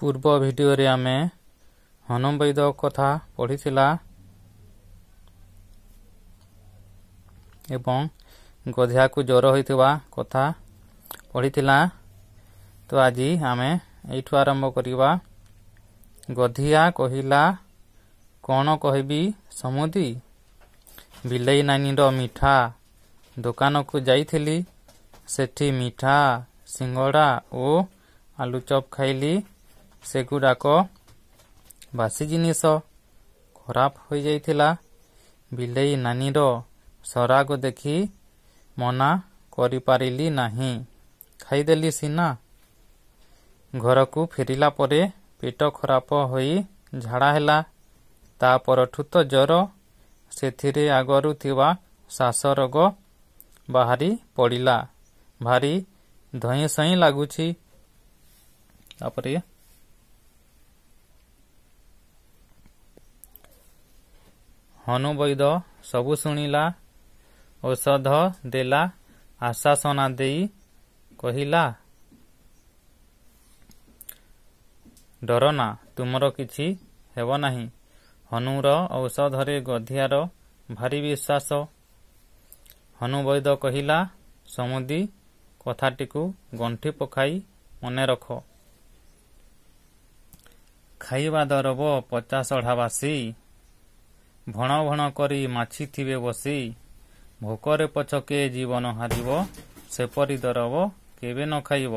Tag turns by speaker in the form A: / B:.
A: पूर्व वीडियो रे आमे हनुवैद कथा पढ़ीथिला एवं गधिया को ज्वर होइथिबा कथा पढ़ीथिला। तो आज आमे एठु आरंभ करिबा। गधिया कहिला कौन कहबी समुदी, बिलेई नानीर मिठा दुकान को जाइथिली, सेठी मिठा सिंगड़ा ओ आलूचप खाइली। सेगुड़ाक बासी जिनिस खराब हो जाइथिला। बिलेई नानीर सराग देखी मना करि पारिली नाही, खाइदेली सिना। घर को फेरिला परे पेट खराब होई झाड़ा हेला। ता परठु तो ज्वर, सेथिरे आगरु थिबा श्वास रोग बाहरी पड़िला। भारी धई सई लागुछि। तापरे हनुवैद सबु शुणिला, औषध देला, आश्वासना देई कहिला, डरना तुमर किछि हेब नाही। हनुर औषधरे गधियार भारी विश्वास। हनुवैद कहिला, समुदी कथाटिकु गंठी पकाई मने रख। खाइबा दरब 50 अढ़ावासी, भण भण करी माछि थिबे बसी। भोकरे पछके जीवन हारिब, सेपरी दरब केबे न खाइब।